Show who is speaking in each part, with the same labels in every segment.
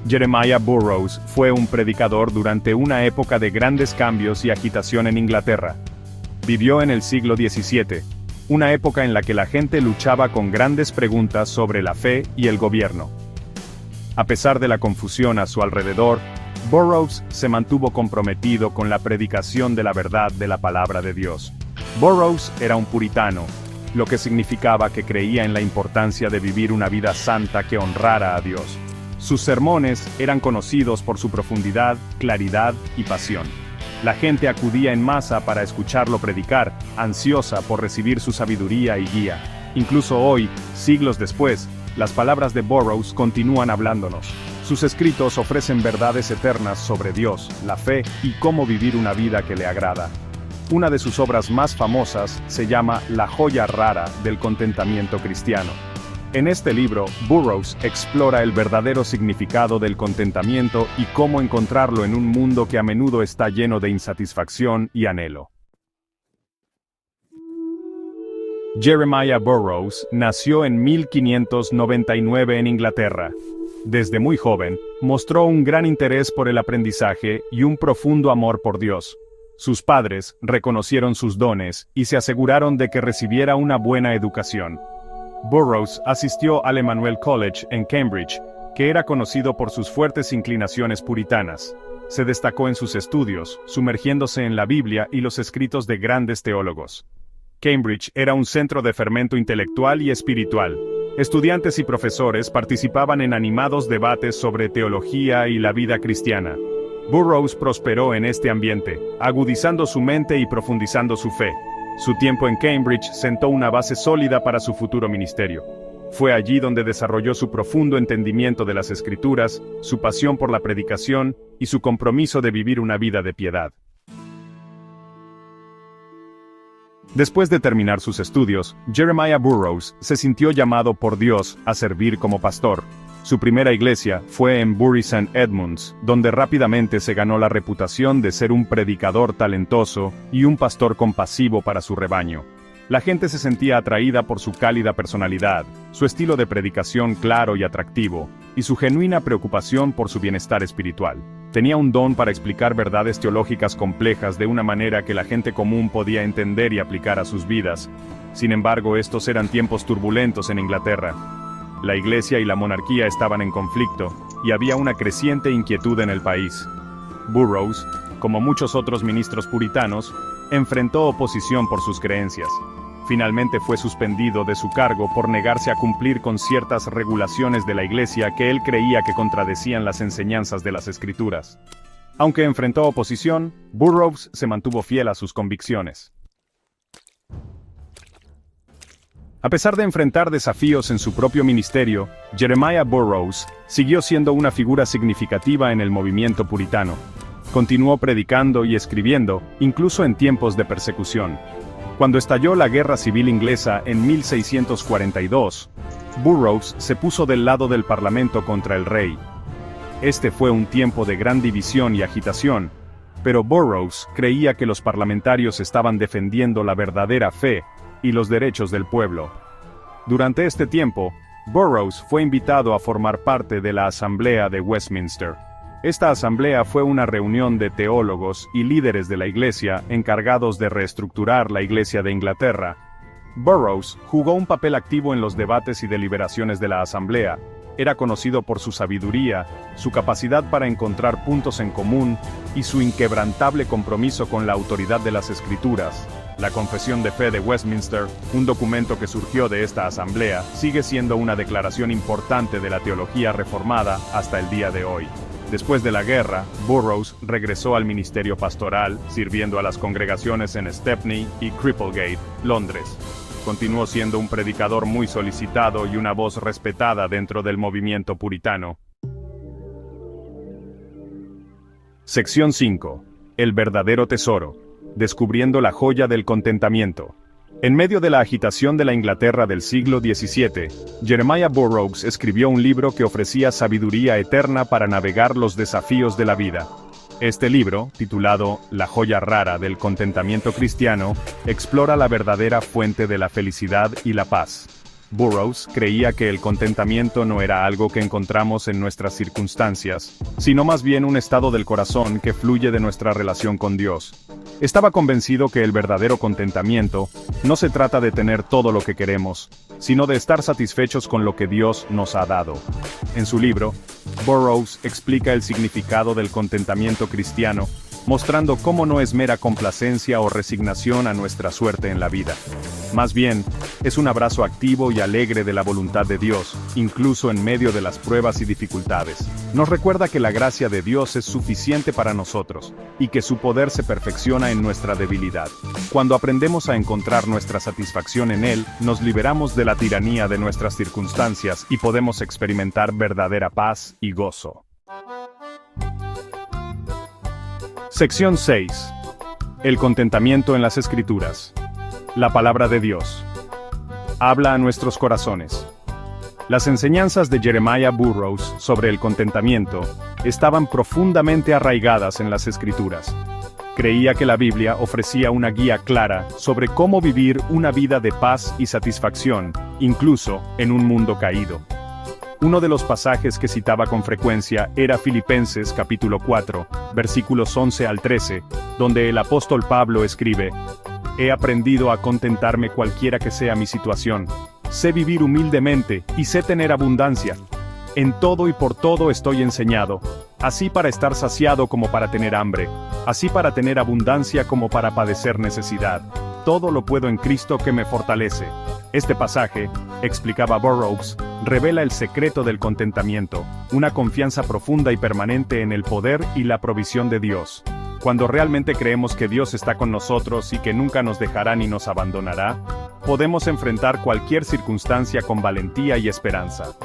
Speaker 1: Jeremiah Burroughs fue un predicador durante una época de grandes cambios y agitación en Inglaterra. Vivió en el siglo XVII, una época en la que la gente luchaba con grandes preguntas sobre la fe y el gobierno. A pesar de la confusión a su alrededor, Burroughs se mantuvo comprometido con la predicación de la verdad de la palabra de Dios. Burroughs era un puritano, lo que significaba que creía en la importancia de vivir una vida santa que honrara a Dios. Sus sermones eran conocidos por su profundidad, claridad y pasión. La gente acudía en masa para escucharlo predicar, ansiosa por recibir su sabiduría y guía. Incluso hoy, siglos después, las palabras de Burroughs continúan hablándonos. Sus escritos ofrecen verdades eternas sobre Dios, la fe y cómo vivir una vida que le agrada. Una de sus obras más famosas se llama La joya rara del contentamiento cristiano. En este libro, Burroughs explora el verdadero significado del contentamiento y cómo encontrarlo en un mundo que a menudo está lleno de insatisfacción y anhelo. Jeremiah Burroughs nació en 1599 en Inglaterra. Desde muy joven, mostró un gran interés por el aprendizaje y un profundo amor por Dios. Sus padres reconocieron sus dones y se aseguraron de que recibiera una buena educación. Burroughs asistió al Emmanuel College en Cambridge, que era conocido por sus fuertes inclinaciones puritanas. Se destacó en sus estudios, sumergiéndose en la Biblia y los escritos de grandes teólogos. Cambridge era un centro de fermento intelectual y espiritual. Estudiantes y profesores participaban en animados debates sobre teología y la vida cristiana. Burroughs prosperó en este ambiente, agudizando su mente y profundizando su fe. Su tiempo en Cambridge sentó una base sólida para su futuro ministerio. Fue allí donde desarrolló su profundo entendimiento de las Escrituras, su pasión por la predicación y su compromiso de vivir una vida de piedad. Después de terminar sus estudios, Jeremiah Burroughs se sintió llamado por Dios a servir como pastor. Su primera iglesia fue en Bury St. Edmunds, donde rápidamente se ganó la reputación de ser un predicador talentoso y un pastor compasivo para su rebaño. La gente se sentía atraída por su cálida personalidad, su estilo de predicación claro y atractivo, y su genuina preocupación por su bienestar espiritual. Tenía un don para explicar verdades teológicas complejas de una manera que la gente común podía entender y aplicar a sus vidas. Sin embargo, estos eran tiempos turbulentos en Inglaterra. La iglesia y la monarquía estaban en conflicto, y había una creciente inquietud en el país. Burroughs, como muchos otros ministros puritanos, enfrentó oposición por sus creencias. Finalmente fue suspendido de su cargo por negarse a cumplir con ciertas regulaciones de la iglesia que él creía que contradecían las enseñanzas de las Escrituras. Aunque enfrentó oposición, Burroughs se mantuvo fiel a sus convicciones. A pesar de enfrentar desafíos en su propio ministerio, Jeremiah Burroughs siguió siendo una figura significativa en el movimiento puritano. Continuó predicando y escribiendo, incluso en tiempos de persecución. Cuando estalló la Guerra Civil Inglesa en 1642, Burroughs se puso del lado del Parlamento contra el rey. Este fue un tiempo de gran división y agitación, pero Burroughs creía que los parlamentarios estaban defendiendo la verdadera fe y los derechos del pueblo. Durante este tiempo, Burroughs fue invitado a formar parte de la Asamblea de Westminster. Esta asamblea fue una reunión de teólogos y líderes de la iglesia encargados de reestructurar la iglesia de Inglaterra. Burroughs jugó un papel activo en los debates y deliberaciones de la asamblea. Era conocido por su sabiduría, su capacidad para encontrar puntos en común y su inquebrantable compromiso con la autoridad de las Escrituras. La Confesión de Fe de Westminster, un documento que surgió de esta asamblea, sigue siendo una declaración importante de la teología reformada hasta el día de hoy. Después de la guerra, Burroughs regresó al ministerio pastoral, sirviendo a las congregaciones en Stepney y Cripplegate, Londres. Continuó siendo un predicador muy solicitado y una voz respetada dentro del movimiento puritano. Sección 5. El verdadero tesoro. Descubriendo la joya del contentamiento. En medio de la agitación de la Inglaterra del siglo XVII, Jeremiah Burroughs escribió un libro que ofrecía sabiduría eterna para navegar los desafíos de la vida. Este libro, titulado La joya rara del contentamiento cristiano, explora la verdadera fuente de la felicidad y la paz. Burroughs creía que el contentamiento no era algo que encontramos en nuestras circunstancias, sino más bien un estado del corazón que fluye de nuestra relación con Dios. Estaba convencido que el verdadero contentamiento no se trata de tener todo lo que queremos, sino de estar satisfechos con lo que Dios nos ha dado. En su libro, Burroughs explica el significado del contentamiento cristiano, mostrando cómo no es mera complacencia o resignación a nuestra suerte en la vida. Más bien, es un abrazo activo y alegre de la voluntad de Dios, incluso en medio de las pruebas y dificultades. Nos recuerda que la gracia de Dios es suficiente para nosotros, y que su poder se perfecciona en nuestra debilidad. Cuando aprendemos a encontrar nuestra satisfacción en Él, nos liberamos de la tiranía de nuestras circunstancias y podemos experimentar verdadera paz y gozo. Sección 6. El contentamiento en las Escrituras. La palabra de Dios. Habla a nuestros corazones. Las enseñanzas de Jeremiah Burroughs sobre el contentamiento estaban profundamente arraigadas en las Escrituras. Creía que la Biblia ofrecía una guía clara sobre cómo vivir una vida de paz y satisfacción, incluso en un mundo caído. Uno de los pasajes que citaba con frecuencia era Filipenses capítulo 4, versículos 11 al 13, donde el apóstol Pablo escribe: «He aprendido a contentarme cualquiera que sea mi situación. Sé vivir humildemente y sé tener abundancia. En todo y por todo estoy enseñado, así para estar saciado como para tener hambre, así para tener abundancia como para padecer necesidad. Todo lo puedo en Cristo que me fortalece». Este pasaje, explicaba Burroughs, revela el secreto del contentamiento, una confianza profunda y permanente en el poder y la provisión de Dios. Cuando realmente creemos que Dios está con nosotros y que nunca nos dejará ni nos abandonará, podemos enfrentar cualquier circunstancia con valentía y esperanza.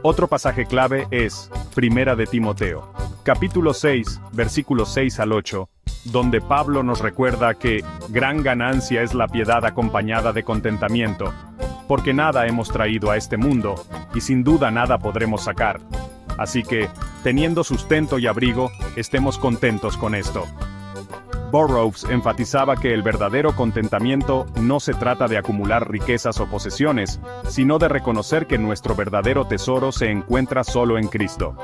Speaker 1: Otro pasaje clave es Primera de Timoteo, capítulo 6, versículos 6 al 8, donde Pablo nos recuerda que gran ganancia es la piedad acompañada de contentamiento, porque nada hemos traído a este mundo, y sin duda nada podremos sacar. Así que, teniendo sustento y abrigo, estemos contentos con esto. Burroughs enfatizaba que el verdadero contentamiento no se trata de acumular riquezas o posesiones, sino de reconocer que nuestro verdadero tesoro se encuentra solo en Cristo.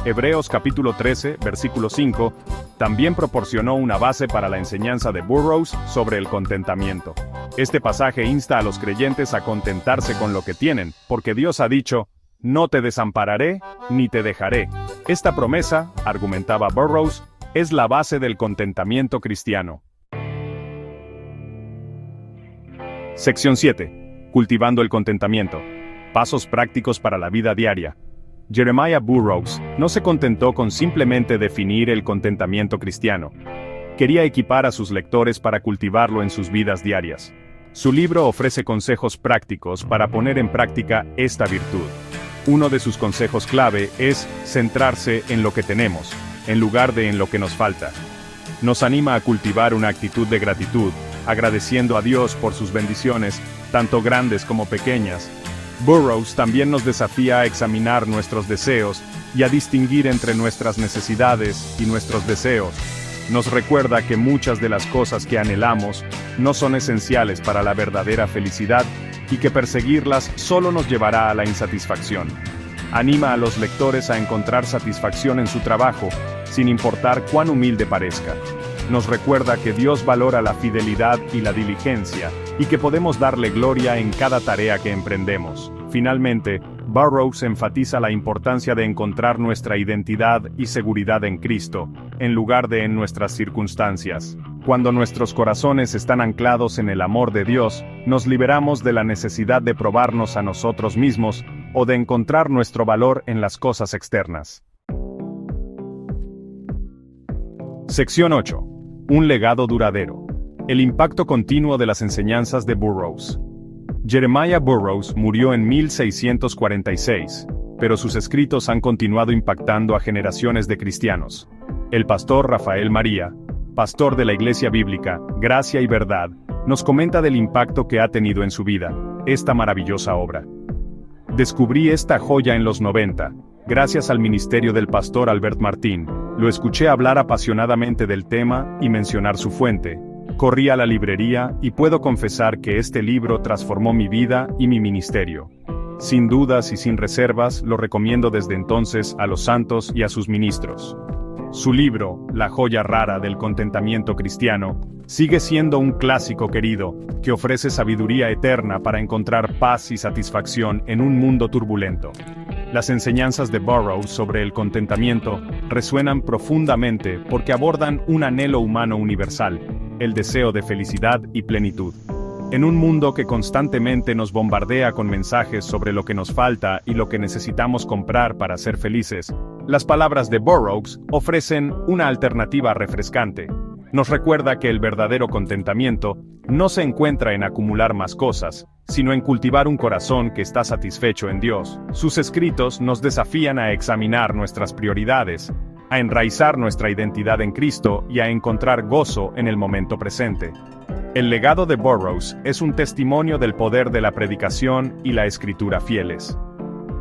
Speaker 1: Hebreos capítulo 13, versículo 5, también proporcionó una base para la enseñanza de Burroughs sobre el contentamiento. Este pasaje insta a los creyentes a contentarse con lo que tienen, porque Dios ha dicho: «No te desampararé, ni te dejaré». Esta promesa, argumentaba Burroughs, es la base del contentamiento cristiano. Sección 7. Cultivando el contentamiento. Pasos prácticos para la vida diaria. Jeremiah Burroughs no se contentó con simplemente definir el contentamiento cristiano. Quería equipar a sus lectores para cultivarlo en sus vidas diarias. Su libro ofrece consejos prácticos para poner en práctica esta virtud. Uno de sus consejos clave es centrarse en lo que tenemos, en lugar de en lo que nos falta. Nos anima a cultivar una actitud de gratitud, agradeciendo a Dios por sus bendiciones, tanto grandes como pequeñas. Burroughs también nos desafía a examinar nuestros deseos y a distinguir entre nuestras necesidades y nuestros deseos. Nos recuerda que muchas de las cosas que anhelamos no son esenciales para la verdadera felicidad y que perseguirlas solo nos llevará a la insatisfacción. Anima a los lectores a encontrar satisfacción en su trabajo, sin importar cuán humilde parezca. Nos recuerda que Dios valora la fidelidad y la diligencia, y que podemos darle gloria en cada tarea que emprendemos. Finalmente, Burroughs enfatiza la importancia de encontrar nuestra identidad y seguridad en Cristo, en lugar de en nuestras circunstancias. Cuando nuestros corazones están anclados en el amor de Dios, nos liberamos de la necesidad de probarnos a nosotros mismos o de encontrar nuestro valor en las cosas externas. Sección 8. Un legado duradero. El impacto continuo de las enseñanzas de Burroughs. Jeremiah Burroughs murió en 1646, pero sus escritos han continuado impactando a generaciones de cristianos. El pastor Rafael María, pastor de la Iglesia Bíblica, Gracia y Verdad, nos comenta del impacto que ha tenido en su vida, esta maravillosa obra. Descubrí esta joya en los 90, gracias al ministerio del pastor Albert Martín. Lo escuché hablar apasionadamente del tema y mencionar su fuente. Corrí a la librería y puedo confesar que este libro transformó mi vida y mi ministerio. Sin dudas y sin reservas, lo recomiendo desde entonces a los santos y a sus ministros. Su libro, La joya rara del contentamiento cristiano, sigue siendo un clásico querido, que ofrece sabiduría eterna para encontrar paz y satisfacción en un mundo turbulento. Las enseñanzas de Burroughs sobre el contentamiento resuenan profundamente porque abordan un anhelo humano universal, el deseo de felicidad y plenitud. En un mundo que constantemente nos bombardea con mensajes sobre lo que nos falta y lo que necesitamos comprar para ser felices, las palabras de Burroughs ofrecen una alternativa refrescante. Nos recuerda que el verdadero contentamiento no se encuentra en acumular más cosas, sino en cultivar un corazón que está satisfecho en Dios. Sus escritos nos desafían a examinar nuestras prioridades, a enraizar nuestra identidad en Cristo y a encontrar gozo en el momento presente. El legado de Burroughs es un testimonio del poder de la predicación y la escritura fieles.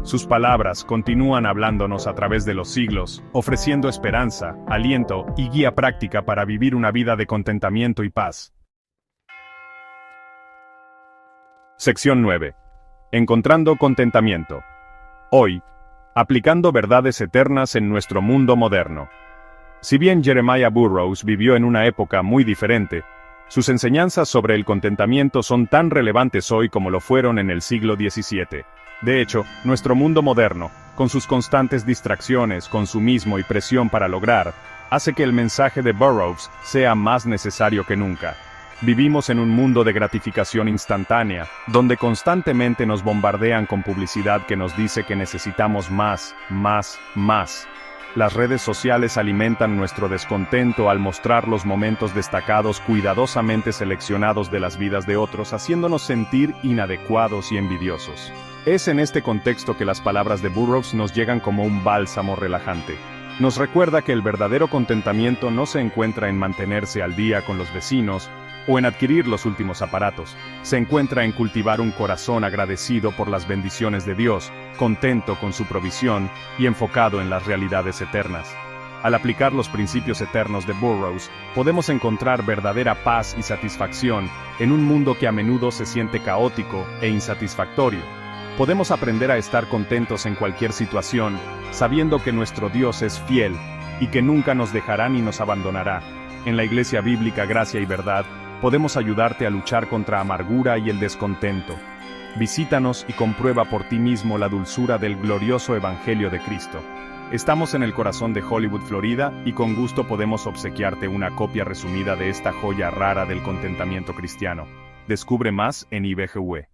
Speaker 1: Sus palabras continúan hablándonos a través de los siglos, ofreciendo esperanza, aliento y guía práctica para vivir una vida de contentamiento y paz. Sección 9. Encontrando contentamiento. Hoy, aplicando verdades eternas en nuestro mundo moderno. Si bien Jeremiah Burroughs vivió en una época muy diferente, sus enseñanzas sobre el contentamiento son tan relevantes hoy como lo fueron en el siglo XVII. De hecho, nuestro mundo moderno, con sus constantes distracciones, consumismo y presión para lograr, hace que el mensaje de Burroughs sea más necesario que nunca. Vivimos en un mundo de gratificación instantánea, donde constantemente nos bombardean con publicidad que nos dice que necesitamos más, más, más. Las redes sociales alimentan nuestro descontento al mostrar los momentos destacados cuidadosamente seleccionados de las vidas de otros, haciéndonos sentir inadecuados y envidiosos. Es en este contexto que las palabras de Burroughs nos llegan como un bálsamo relajante. Nos recuerda que el verdadero contentamiento no se encuentra en mantenerse al día con los vecinos o en adquirir los últimos aparatos. Se encuentra en cultivar un corazón agradecido por las bendiciones de Dios, contento con su provisión y enfocado en las realidades eternas. Al aplicar los principios eternos de Burroughs, podemos encontrar verdadera paz y satisfacción en un mundo que a menudo se siente caótico e insatisfactorio. Podemos aprender a estar contentos en cualquier situación, sabiendo que nuestro Dios es fiel y que nunca nos dejará ni nos abandonará. En la Iglesia Bíblica Gracia y Verdad, podemos ayudarte a luchar contra amargura y el descontento. Visítanos y comprueba por ti mismo la dulzura del glorioso Evangelio de Cristo. Estamos en el corazón de Hollywood, Florida, y con gusto podemos obsequiarte una copia resumida de esta joya rara del contentamiento cristiano. Descubre más en IBGW.